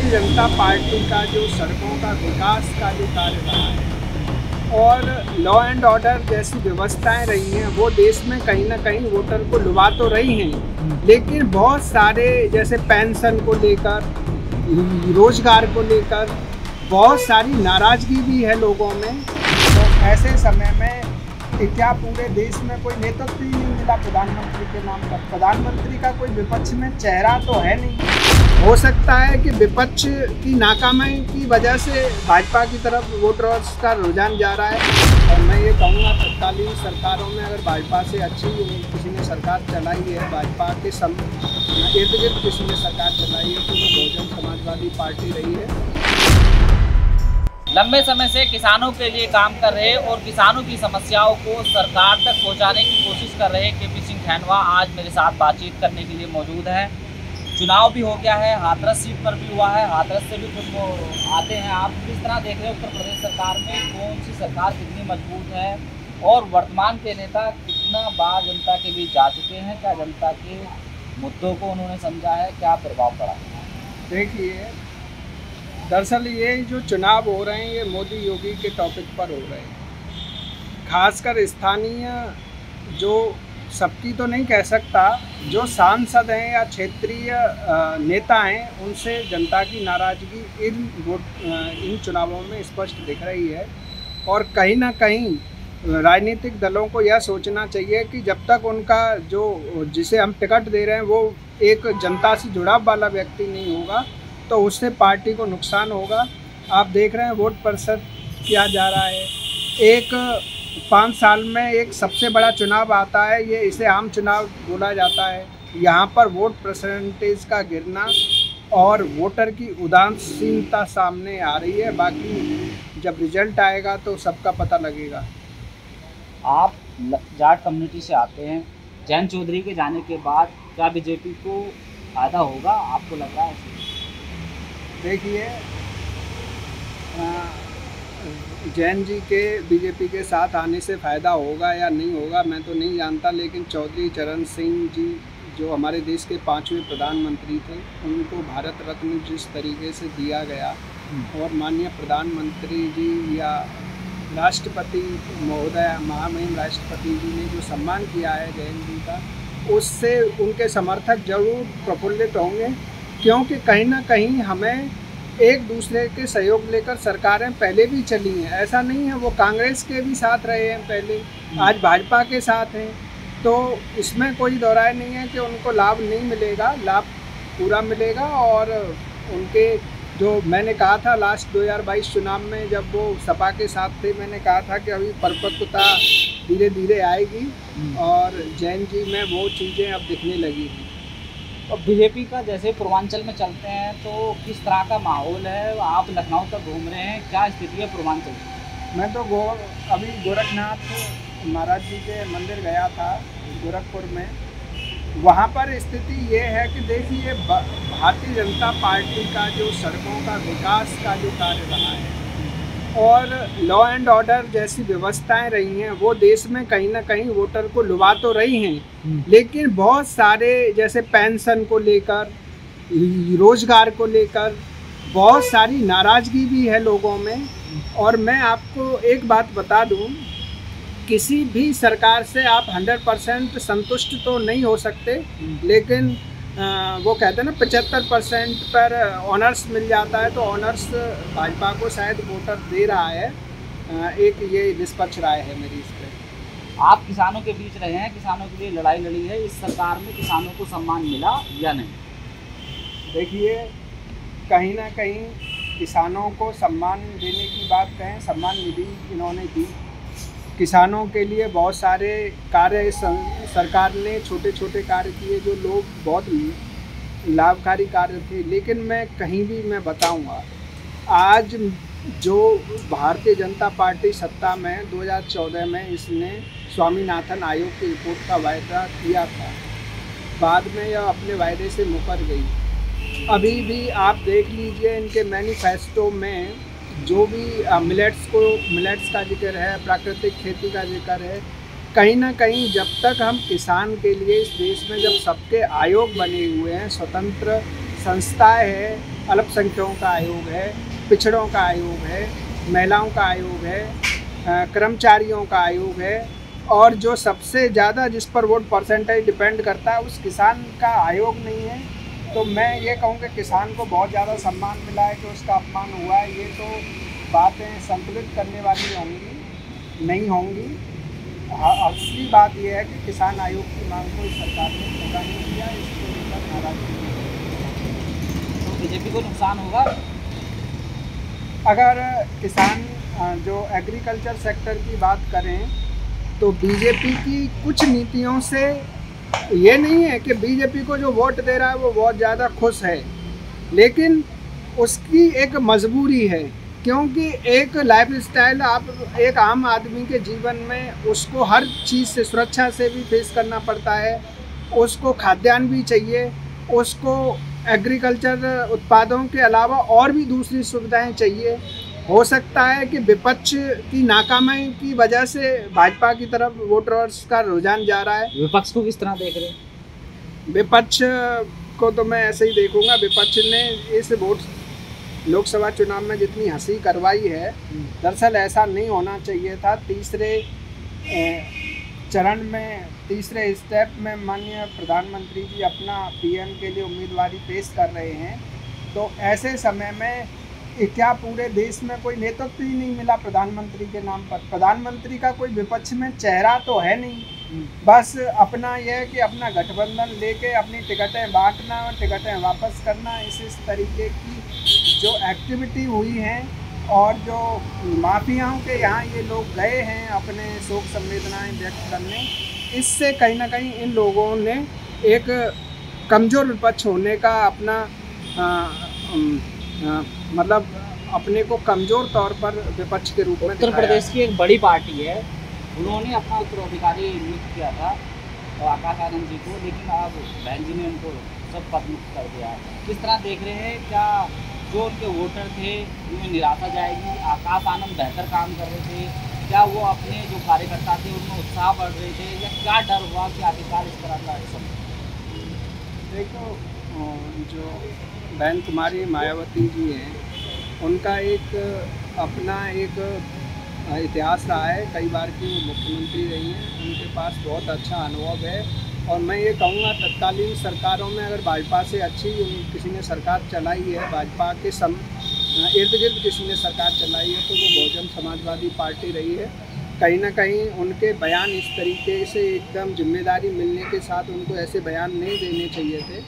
Bharatiya Janata party का जो सड़कों का विकास का जो कार्य रहा है और लॉ एंड ऑर्डर जैसी व्यवस्थाएं रही हैं, वो देश में कहीं ना कहीं वोटर को लुभा तो रही हैं, लेकिन बहुत सारे जैसे पेंशन को लेकर, रोजगार को लेकर बहुत सारी नाराजगी भी है लोगों में। तो ऐसे समय में कि क्या पूरे देश में कोई नेतृत्व ही नहीं मिला प्रधानमंत्री के नाम पर? प्रधानमंत्री का कोई विपक्ष में चेहरा तो है नहीं। हो सकता है कि विपक्ष की नाकामी की वजह से भाजपा की तरफ वोटर्स का रुझान जा रहा है। और मैं ये कहूँगा तत्कालीन सरकारों में अगर भाजपा से अच्छी किसी ने सरकार चलाई है, भाजपा के इर्द गिर्द किसी ने सरकार चलाई है, तो वो बहुजन समाजवादी पार्टी रही है। लंबे समय से किसानों के लिए काम कर रहे और किसानों की समस्याओं को सरकार तक पहुंचाने की कोशिश कर रहे केपी सिंह खैनवा आज मेरे साथ बातचीत करने के लिए मौजूद हैं। चुनाव भी हो गया है, हाथरस सीट पर भी हुआ है, हाथरस से भी कुछ आते हैं। आप किस तरह देख रहे हैं उत्तर प्रदेश सरकार में कौन सी सरकार कितनी मजबूत है और वर्तमान के नेता कितना बार जनता के बीच जा चुके हैं? क्या जनता के मुद्दों को उन्होंने समझा है? क्या प्रभाव पड़ा है? देखिए, दरअसल ये जो चुनाव हो रहे हैं ये मोदी योगी के टॉपिक पर हो रहे हैं। खासकर स्थानीय जो सबकी तो नहीं कह सकता, जो सांसद हैं या क्षेत्रीय नेता हैं, उनसे जनता की नाराज़गी इन चुनावों में स्पष्ट दिख रही है। और कहीं ना कहीं राजनीतिक दलों को यह सोचना चाहिए कि जब तक उनका जिसे हम टिकट दे रहे हैं वो एक जनता से जुड़ाव वाला व्यक्ति नहीं होगा तो उससे पार्टी को नुकसान होगा। आप देख रहे हैं वोट प्रतिशत किया जा रहा है। 5 साल में एक सबसे बड़ा चुनाव आता है, ये इसे आम चुनाव बोला जाता है। यहाँ पर वोट परसेंटेज का गिरना और वोटर की उदासीनता सामने आ रही है। बाकी जब रिजल्ट आएगा तो सबका पता लगेगा। आप जाट कम्युनिटी से आते हैं, जयंत चौधरी के जाने के बाद क्या बीजेपी को फायदा होगा, आपको लग रहा है? देखिए, जैन जी के बीजेपी के साथ आने से फ़ायदा होगा या नहीं होगा मैं तो नहीं जानता, लेकिन चौधरी चरण सिंह जी जो हमारे देश के 5वें प्रधानमंत्री थे, उनको भारत रत्न जिस तरीके से दिया गया और माननीय प्रधानमंत्री जी या राष्ट्रपति महोदय, महामहिम राष्ट्रपति जी ने जो सम्मान किया है जैन जी का, उससे उनके समर्थक जरूर प्रफुल्लित होंगे। क्योंकि कहीं ना कहीं हमें एक दूसरे के सहयोग लेकर सरकारें पहले भी चली हैं। ऐसा नहीं है, वो कांग्रेस के भी साथ रहे हैं पहले, आज भाजपा के साथ हैं, तो इसमें कोई दो राय नहीं है कि उनको लाभ नहीं मिलेगा, लाभ पूरा मिलेगा। और उनके जो मैंने कहा था लास्ट 2022 चुनाव में जब वो सपा के साथ थे, मैंने कहा था कि अभी परिपक्वता धीरे धीरे आएगी और जैन जी में वो चीज़ें अब दिखने लगी हैं। और बीजेपी का जैसे पूर्वांचल में चलते हैं तो किस तरह का माहौल है? आप लखनऊ तक घूम रहे हैं, क्या स्थिति है पूर्वांचल की? मैं तो अभी गोरखनाथ महाराज जी के मंदिर गया था गोरखपुर में। वहाँ पर स्थिति ये है कि देखिए, भारतीय जनता पार्टी का जो सड़कों का विकास का जो कार्य रहा है और लॉ एंड ऑर्डर जैसी व्यवस्थाएं रही हैं, वो देश में कहीं ना कहीं वोटर को लुभा तो रही हैं, लेकिन बहुत सारे जैसे पेंशन को लेकर, रोजगार को लेकर बहुत सारी नाराज़गी भी है लोगों में। और मैं आपको एक बात बता दूं, किसी भी सरकार से आप 100% संतुष्ट तो नहीं हो सकते, लेकिन वो कहते हैं ना 75% पर ऑनर्स मिल जाता है, तो ऑनर्स भाजपा को शायद वोटर दे रहा है। एक ये निष्पक्ष राय है मेरी इस पर। आप किसानों के बीच रहे हैं, किसानों के लिए लड़ाई लड़ी है, इस सरकार में किसानों को सम्मान मिला या नहीं? देखिए, कहीं ना कहीं किसानों को सम्मान देने की बात कहें, सम्मान निधि इन्होंने दी, किसानों के लिए बहुत सारे कार्य सरकार ने छोटे छोटे कार्य किए जो लोग बहुत लाभकारी कार्य थे। लेकिन मैं कहीं भी मैं बताऊंगा, आज जो भारतीय जनता पार्टी सत्ता में 2014 में इसने स्वामीनाथन आयोग की रिपोर्ट का वायदा किया था, बाद में यह अपने वायदे से मुकर गई। अभी भी आप देख लीजिए इनके मैनिफेस्टो में जो भी मिलेट्स का जिक्र है, प्राकृतिक खेती का जिक्र है। कहीं ना कहीं जब तक हम किसान के लिए इस देश में जब सबके आयोग बने हुए हैं, स्वतंत्र संस्थाएं हैं, अल्पसंख्यकों का आयोग है, पिछड़ों का आयोग है, महिलाओं का आयोग है, कर्मचारियों का आयोग है, और जो सबसे ज़्यादा जिस पर वोट परसेंटेज डिपेंड करता है उस किसान का आयोग नहीं है। तो मैं ये कहूँगा किसान को बहुत ज़्यादा सम्मान मिला है कि उसका अपमान हुआ है, ये तो बातें संतुलित करने वाली होंगी नहीं होंगी। असली बात यह है कि किसान आयोग की मांग को इस सरकार ने पूरा नहीं किया, इसको लेकर नाराजगी है। तो बीजेपी को नुकसान होगा अगर किसान जो एग्रीकल्चर सेक्टर की बात करें तो बीजेपी की कुछ नीतियों से ये नहीं है कि बीजेपी को जो वोट दे रहा है वो बहुत ज़्यादा खुश है, लेकिन उसकी एक मजबूरी है, क्योंकि एक लाइफस्टाइल आप एक आम आदमी के जीवन में उसको हर चीज़ से सुरक्षा से भी फेस करना पड़ता है, उसको खाद्यान्न भी चाहिए, उसको एग्रीकल्चर उत्पादों के अलावा और भी दूसरी सुविधाएं चाहिए। हो सकता है कि विपक्ष की नाकामी की वजह से भाजपा की तरफ वोटर्स का रुझान जा रहा है। विपक्ष को किस तरह देख रहे हैं? विपक्ष को तो मैं ऐसे ही देखूंगा। विपक्ष ने इस वोट लोकसभा चुनाव में जितनी हंसी करवाई है, दरअसल ऐसा नहीं होना चाहिए था। तीसरे चरण में, तीसरे स्टेप में माननीय प्रधानमंत्री जी अपना पीएम के लिए उम्मीदवारी पेश कर रहे हैं, तो ऐसे समय में क्या पूरे देश में कोई नेतृत्व ही नहीं मिला प्रधानमंत्री के नाम पर? प्रधानमंत्री का कोई विपक्ष में चेहरा तो है नहीं, बस अपना यह है कि अपना गठबंधन लेके अपनी टिकटें बांटना और टिकटें वापस करना। इस तरीके की जो एक्टिविटी हुई हैं और जो माफियाओं के यहाँ ये लोग गए हैं अपने शोक संवेदनाएं व्यक्त करने, इससे कहीं ना कहीं इन लोगों ने एक कमज़ोर विपक्ष होने का अपना मतलब अपने को कमज़ोर तौर पर विपक्ष के रूप में उत्तर प्रदेश की एक बड़ी पार्टी है, उन्होंने अपना उत्तराधिकारी नियुक्त किया था आकाश आनंद जी को, लेकिन अब बहन जी ने उनको सब पद मुक्त कर दिया। किस तरह देख रहे हैं? क्या जो उनके वोटर थे उनमें निराशा जाएगी? आकाश आनंद बेहतर काम कर रहे थे, क्या वो अपने जो कार्यकर्ता थे उनमें उत्साह बढ़ रहे थे, या क्या डर हुआ कि आखिरकार इस तरह का सब? देखो, जो बहन कुमारी मायावती जी हैं, उनका एक अपना एक इतिहास रहा है, कई बार की वो मुख्यमंत्री रही हैं, उनके पास बहुत अच्छा अनुभव है। और मैं ये कहूँगा तत्कालीन सरकारों में अगर भाजपा से अच्छी किसी ने सरकार चलाई है, भाजपा के इर्द गिर्द किसी ने सरकार चलाई है, तो वो बहुजन समाजवादी पार्टी रही है। कहीं ना कहीं उनके बयान इस तरीके से एकदम जिम्मेदारी मिलने के साथ उनको ऐसे बयान नहीं देने चाहिए थे,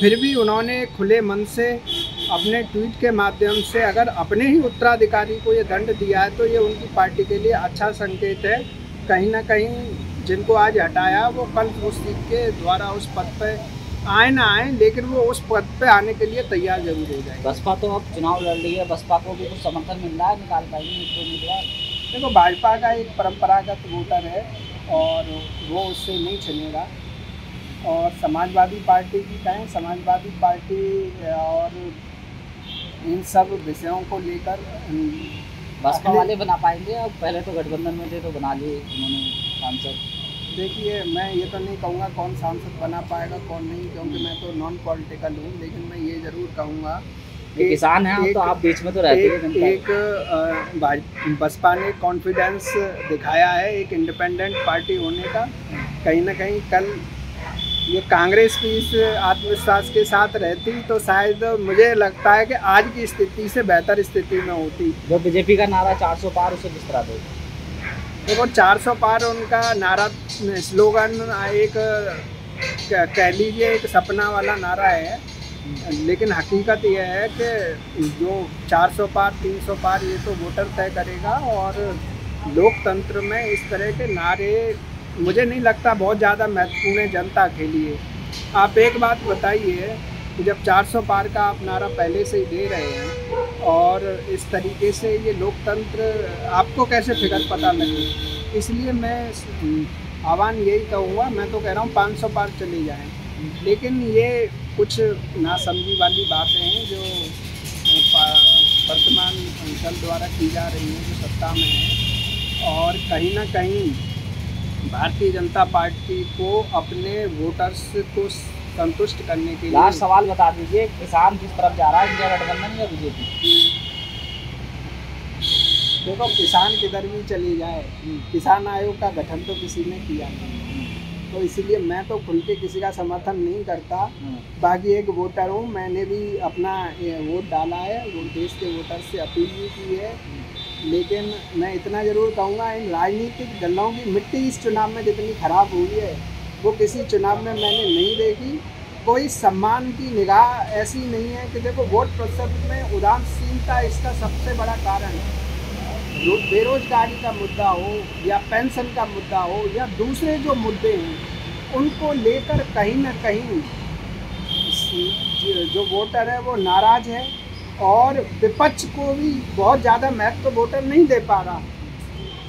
फिर भी उन्होंने खुले मन से अपने ट्वीट के माध्यम से अगर अपने ही उत्तराधिकारी को ये दंड दिया है तो ये उनकी पार्टी के लिए अच्छा संकेत है। कहीं ना कहीं जिनको आज हटाया वो कल उस सीट के द्वारा उस पद पर आए ना आए, लेकिन वो उस पद पे आने के लिए तैयार जरूर हो जाए। बसपा तो अब चुनाव लड़ रही है, बसपा को भी कुछ समर्थन मिल रहा है, निकाल पाएंगे उम्मीदवार? देखो, भाजपा का एक परंपरागत वोटर है और वो उससे नहीं छिनेगा। और समाजवादी पार्टी की कहें, समाजवादी पार्टी और इन सब विषयों को लेकर बसपा वाले बना पाएंगे? अब पहले तो गठबंधन में थे तो बना लिए उन्होंने सांसद। देखिए, मैं ये तो नहीं कहूँगा कौन सांसद बना पाएगा कौन नहीं, क्योंकि मैं तो नॉन पॉलिटिकल हूँ, लेकिन मैं ये ज़रूर कहूँगा कि किसान हैं तो आप बीच में तो रहते हैं। एक बसपा ने कॉन्फिडेंस दिखाया है एक इंडिपेंडेंट पार्टी होने का। कहीं ना कहीं कल ये कांग्रेस भी इस आत्मविश्वास के साथ रहती तो शायद मुझे लगता है कि आज की स्थिति से बेहतर स्थिति में होती। जो बीजेपी का नारा 400 पार, उसे किस तरह देगा? देखो, 400 पार उनका नारा स्लोगन एक कह लीजिए एक सपना वाला नारा है, लेकिन हकीकत यह है कि जो 400 पार 300 पार ये तो वोटर तय करेगा। और लोकतंत्र में इस तरह के नारे मुझे नहीं लगता बहुत ज़्यादा महत्वपूर्ण है जनता के लिए। आप एक बात बताइए कि जब 400 पार का आप नारा पहले से ही दे रहे हैं और इस तरीके से ये लोकतंत्र आपको कैसे फिगर पता लगे? इसलिए मैं आह्वान यही कहूँगा, मैं तो कह रहा हूँ 500 पार चले जाएं, लेकिन ये कुछ नासमझी वाली बातें हैं जो वर्तमान दल द्वारा की जा रही हैं जो सत्ता में है। और कहीं ना कहीं भारतीय जनता पार्टी को अपने वोटर्स को संतुष्ट करने के लिए। लास्ट सवाल बता दीजिए, किसान किस तरफ जा रहा है, इंडिया गठबंधन या बीजेपी? देखो, किसान किधर भी चली जाए, किसान आयोग का गठन तो किसी ने किया नहीं, तो इसीलिए मैं तो खुल के किसी का समर्थन नहीं करता। बाकी एक वोटर हूँ, मैंने भी अपना वोट डाला है, वो देश के वोटर से अपील भी की है। लेकिन मैं इतना ज़रूर कहूँगा, इन राजनीतिक दलों की मिट्टी इस चुनाव में जितनी खराब हुई है वो किसी चुनाव में मैंने नहीं देखी। कोई सम्मान की निगाह ऐसी नहीं है कि देखो, वोट प्रतिशत में उदासीनता इसका सबसे बड़ा कारण है। बेरोजगारी का मुद्दा हो या पेंशन का मुद्दा हो या दूसरे जो मुद्दे हैं, उनको लेकर कहीं ना कहीं जो वोटर है वो नाराज़ है, और विपक्ष को भी बहुत ज़्यादा महत्व वोटर नहीं दे पा रहा।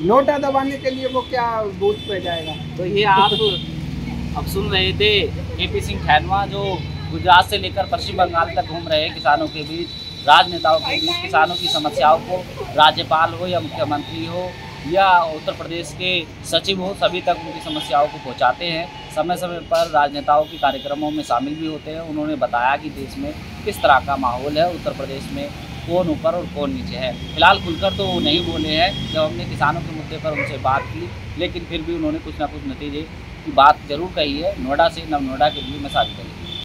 नोटा दबाने के लिए वो क्या बूथ पे जाएगा। तो ये आप अब सुन रहे थे केपी सिंह खैनवा, जो गुजरात से लेकर पश्चिम बंगाल तक घूम रहे हैं किसानों के बीच, राजनेताओं के बीच, किसानों की समस्याओं को राज्यपाल हो या मुख्यमंत्री हो या उत्तर प्रदेश के सचिव हो, सभी तक उनकी समस्याओं को पहुंचाते हैं। समय समय पर राजनेताओं के कार्यक्रमों में शामिल भी होते हैं। उन्होंने बताया कि देश में किस तरह का माहौल है, उत्तर प्रदेश में कौन ऊपर और कौन नीचे है। फिलहाल खुलकर तो वो नहीं बोले हैं जब हमने किसानों के मुद्दे पर उनसे बात की, लेकिन फिर भी उन्होंने कुछ ना कुछ नतीजे की बात जरूर कही है। नोएडा से नव नोएडा के लिए मैं साझा करूँ।